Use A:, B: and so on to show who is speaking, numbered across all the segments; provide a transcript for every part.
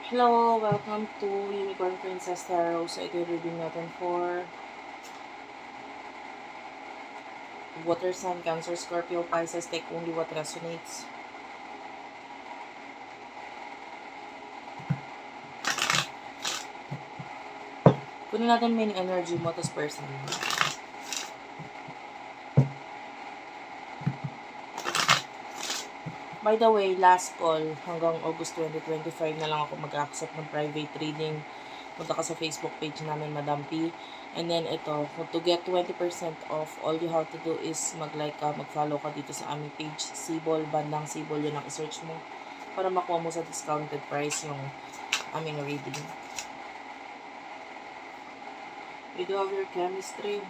A: Hello, welcome to Unicorn Princess Tarot. So, ito yung reading natin for Water Sign, Cancer, Scorpio, Pisces. Take only what resonates. Kunin natin main energy mo, tas person mo. By the way, last call, hanggang August 2025 na lang ako mag-accept ng private reading. Punta ka sa Facebook page namin, Madam P. And then ito, to get 20% off, all you have to do is mag-like ka, mag-follow ka dito sa aming page. Sibol, bandang Sibol, yun ang search mo. Para makuha mo sa discounted price yung aming reading. You do have your chemistry.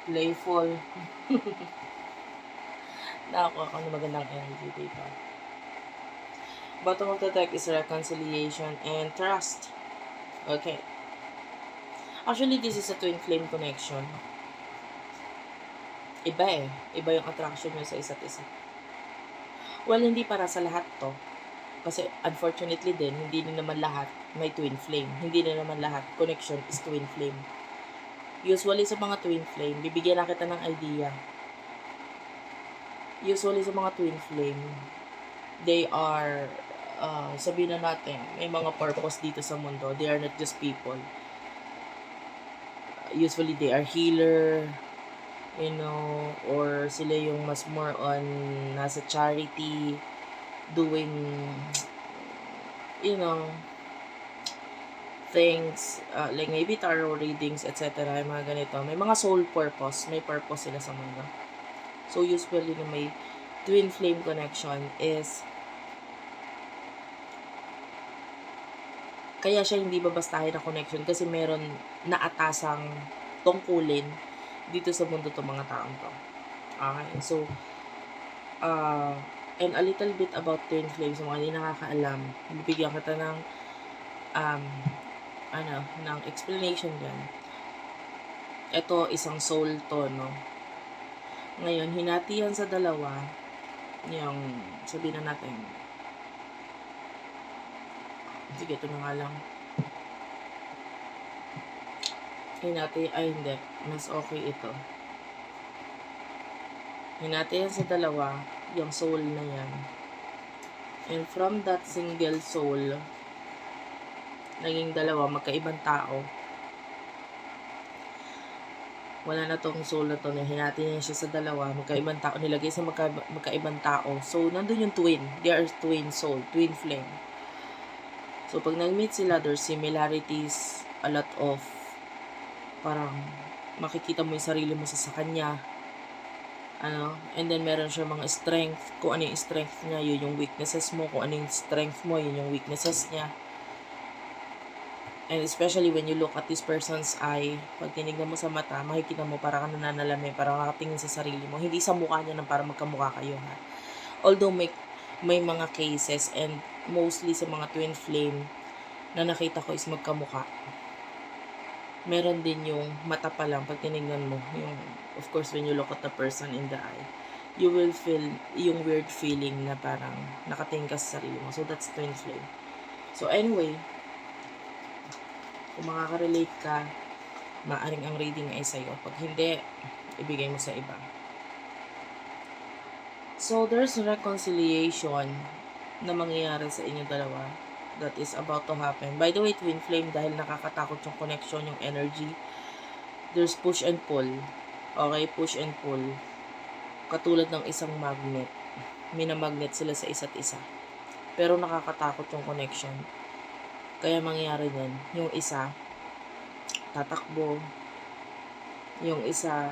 A: Playful. Nakakuha ka ng magandang energy dito. Bottom of the deck is reconciliation and trust. Okay. Actually, this is a twin flame connection. Iba eh. Iba yung attraction nyo sa isa't isa. Well, hindi para sa lahat to. Kasi unfortunately din, hindi na naman lahat may twin flame. Hindi na naman lahat connection is twin flame. Usually sa mga twin flame, bibigyan na kita ng idea. Usually sa mga twin flame, they are, sabihin na natin, may mga purpose dito sa mundo. They are not just people. Usually they are healer, you know, or sila yung mas more on nasa charity, doing, you know, things, like maybe tarot readings, etc. Yung mga ganito. May mga soul purpose. May purpose sila sa mundo. So, usually na may twin flame connection is kaya siya hindi babastahin na connection kasi meron na atasang tungkulin dito sa mundo to mga taong to. Okay? So, and a little bit about twin flames. Sa mga hindi nakakaalam, bibigyan kita ng ng explanation dyan. Ito, isang soul to, no? Ngayon, hinati yan sa dalawa, yung, sabihin na natin, sige, ito na nga lang. Hinati, ay hindi, mas okay ito. Hinati yan sa dalawa, yung soul na yan. And from that single soul, naging dalawa, magkaibang tao. Wala na tong soul na to, na hinati niya siya sa dalawa, magkaibang tao, nilagay sa magkaibang tao. So, nandun yung twin. They are twin soul, twin flame. So, pag nag-meet sila, there's similarities, a lot of, parang, makikita mo yung sarili mo sa kanya. And then, meron siya mga strength. Kung ano yung strength niya, yun yung weaknesses mo. Kung ano yung strength mo, yun yung weaknesses niya. And especially when you look at this person's eye, pag tinignan mo sa mata, makikita mo para ka nananalamin, para makatingin sa sarili mo. Hindi sa mukha niya nang para magkamukha kayo, ha. Although may mga cases and mostly sa mga twin flame na nakita ko is magkamukha. Meron din yung mata pa lang pag tinignan mo, yung of course when you look at the person in the eye, you will feel yung weird feeling na parang nakatingin ka sa sarili mo. So that's twin flame. So anyway, kung makaka-relate ka, maaring ang reading ay sa'yo. Pag hindi, ibigay mo sa iba. So, there's reconciliation na mangyayari sa inyong dalawa that is about to happen. By the way, twin flame, dahil nakakatakot yung connection, yung energy, there's push and pull. Okay, push and pull. Katulad ng isang magnet. Minamagnet sila sa isa't isa. Pero nakakatakot yung connection. Kaya mangyayari yan, yung isa, tatakbo. Yung isa,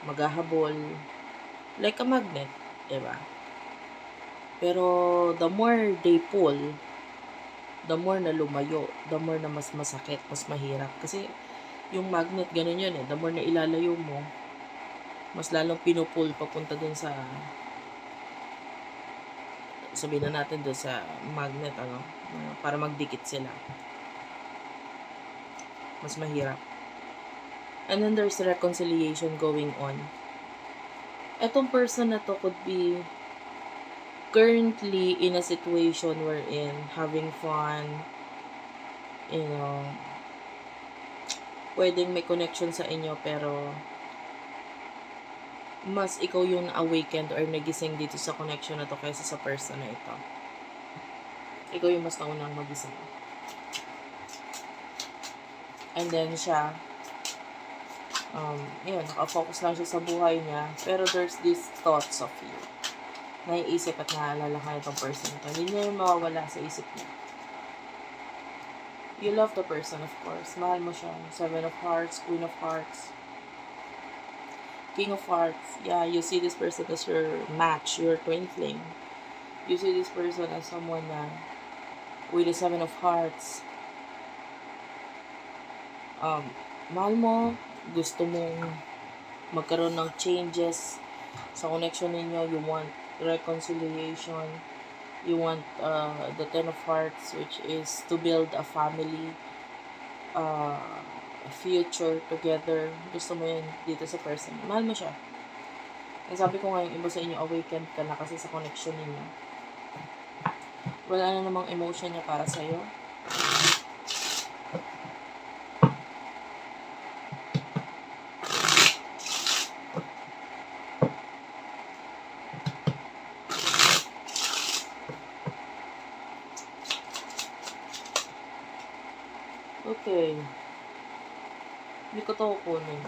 A: maghahabol. Like a magnet. Diba? Pero the more they pull, the more na lumayo, the more na mas masakit, mas mahirap. Kasi yung magnet, ganun yun eh. The more na ilalayo mo, mas lalong pinupull papunta dun sa, sabihin na natin dun sa magnet, para magdikit sila. Mas mahirap. And then there's reconciliation going on. Etong person na to could be currently in a situation we're in, having fun, you know, pwedeng may connection sa inyo, pero mas ikaw yung awakened or nagising dito sa connection na to kaysa sa person na ito. Ikaw yung mas naunang magising. And then siya, yun, nakafocus lang siya sa buhay niya, pero there's these thoughts of you. Naiisip at naalala ka itong person ito. Hindi niya yung mawawala sa isip niya. You love the person, of course. Mahal mo siya. 7 of Hearts, Queen of Hearts, King of Hearts. Yeah, you see this person as your match, your twin flame. You see this person as someone na with the 7 of Hearts. Mahal mo, gusto mong magkaroon ng changes sa connection ninyo. You want reconciliation. You want the 10 of Hearts, which is to build a family, a future together. Gusto mo yun dito sa person. Mahal mo siya. Ang sabi ko nga, yung iba sa inyo, awakened ka na kasi sa connection ninyo. Wala na namang emotion niya para sa'yo. Okay. Hindi ko ito kukunin.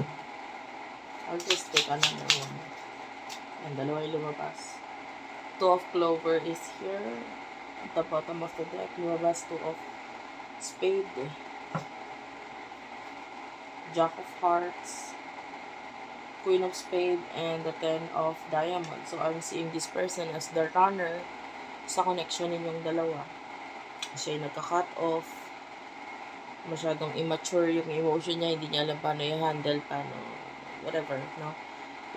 A: I'll just take another one. Ang dalawa yung lumabas. 2 of Clover is here. At the bottom of the deck, lumabas 2 of Spade. Jack of Hearts, Queen of Spade, and the 10 of Diamonds. So, I'm seeing this person as the runner sa connection ninyong dalawa. Siya yung nagka-cut off. Masyadong immature yung emotion niya, hindi niya alam paano i-handle, paano, whatever, no?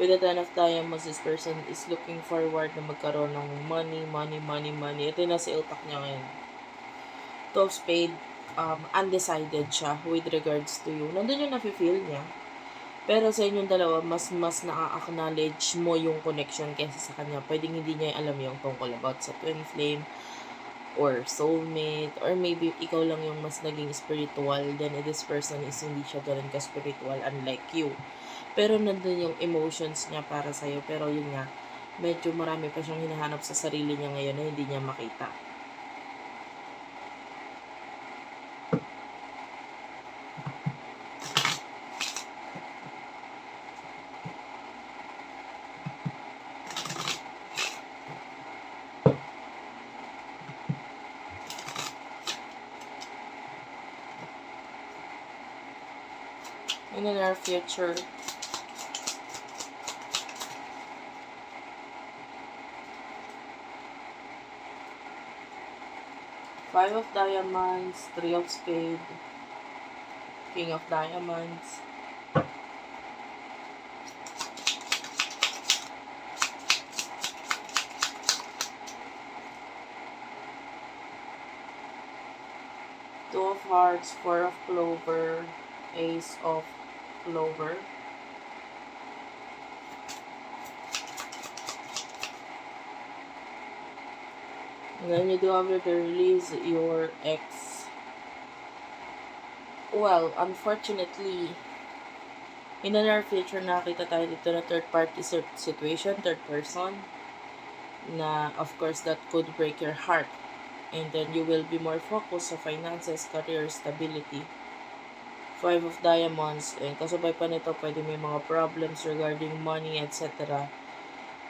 A: With the 10 of Diamonds, this person is looking forward na magkaroon ng money. Ito yung nasa utak niya ngayon. 2 of Spade, undecided siya with regards to you. Nandun yung nafe-feel niya. Pero sa inyong dalawa, mas na-acknowledge mo yung connection kaysa sa kanya. Pwedeng hindi niya alam yung tungkol about sa twin flame, or soulmate, or maybe ikaw lang yung mas naging spiritual, then this person is hindi siya ganun ka-spiritual unlike you. Pero nandun yung emotions niya para sa'yo, pero yun nga, medyo marami pa siyang hinahanap sa sarili niya ngayon na hindi niya makita. In the near future, Five of Diamonds, 3 of Spade, King of Diamonds, Two of Hearts, 4 of Clover, Ace of Clover, and then you do have to release your ex. Well, unfortunately, in the near future, nakita tayo dito na third party situation, third person, na of course that could break your heart. And then you will be more focused sa finances, career, stability. 5 of Diamonds, and kasabay pa nito, pwede may mga problems regarding money, etc.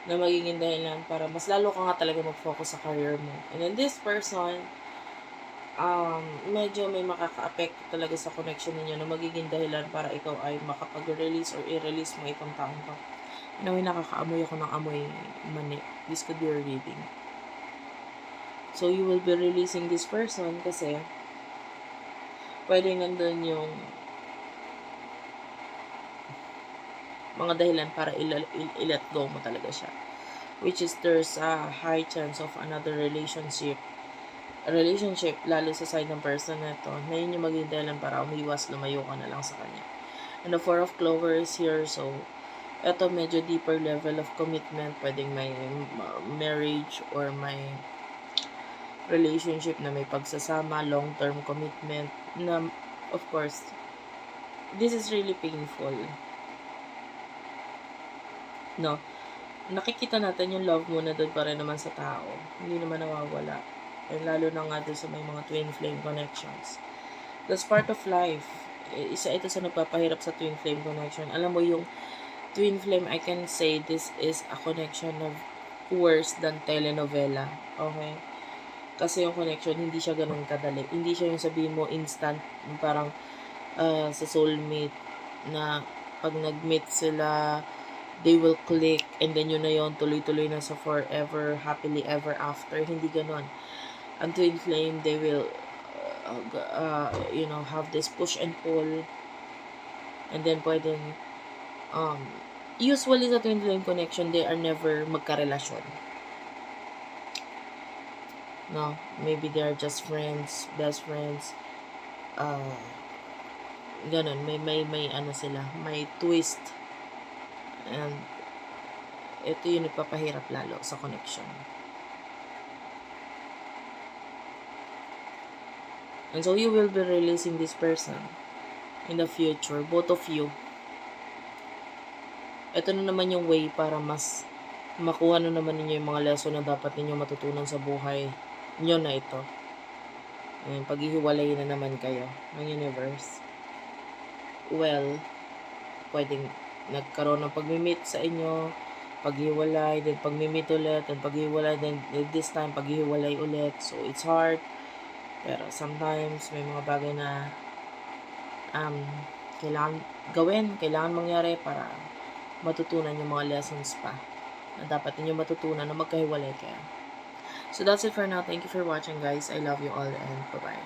A: na magiging dahilan para mas lalo ka nga talaga mag-focus sa career mo. And then this person, medyo may makaka-affect talaga sa connection ninyo na magiging dahilan para ikaw ay makapag-release or i-release mo itong taong to. Anyway, nakakaamoy ako ng amoy mani. This could be your reading. So, you will be releasing this person kasi pwede nandun yung mga dahilan para i-let go mo talaga siya. Which is, there's a high chance of another relationship, lalo sa side ng person na to, na yun yung maging dahilan para umiwas, lumayo ka na lang sa kanya. And the 4 of Clover is here, so Ito, medyo deeper level of commitment. Pwedeng may marriage or may relationship na may pagsasama, long-term commitment, na, of course, this is really painful. No? Nakikita natin yung love mo na doon pa rin naman sa tao. Hindi naman nawawala. And lalo na nga doon sa may mga twin flame connections. That's part of life. Isa ito sa nagpapahirap sa twin flame connection. Alam mo yung twin flame, I can say this is a connection of worse than telenovela. Okay? Kasi yung connection, hindi siya ganun kadali. Hindi siya yung sabihin mo instant, parang sa soulmate, na pag nag-meet sila, they will click, and then yun na yun, tuloy-tuloy na sa forever, happily ever after. Hindi ganun. Ang twin flame, they will, have this push and pull, and then pwedeng, usually sa twin flame connection, they are never magkarelasyon. No, maybe they are just friends, best friends, ganun, may ano sila, may twist, and ito yung nagpapahirap lalo sa connection. And so you will be releasing this person in the future, both of you. Ito na naman yung way para mas makuha na naman ninyo yung mga lesson na dapat ninyo matutunan sa buhay nyo na ito. Ayan, paghihiwalay na naman kayo ng universe. Well, pwedeng nagkaroon ng pag-meet sa inyo, paghiwalay, then pag-meet ulit, then paghiwalay, then this time paghiwalay ulit. So, it's hard. Pero sometimes, may mga bagay na kailangan gawin, kailangan mangyari para matutunan yung mga lessons pa na dapat ninyo matutunan na magkahiwalay kayo. So, that's it for now. Thank you for watching, guys. I love you all, and bye-bye.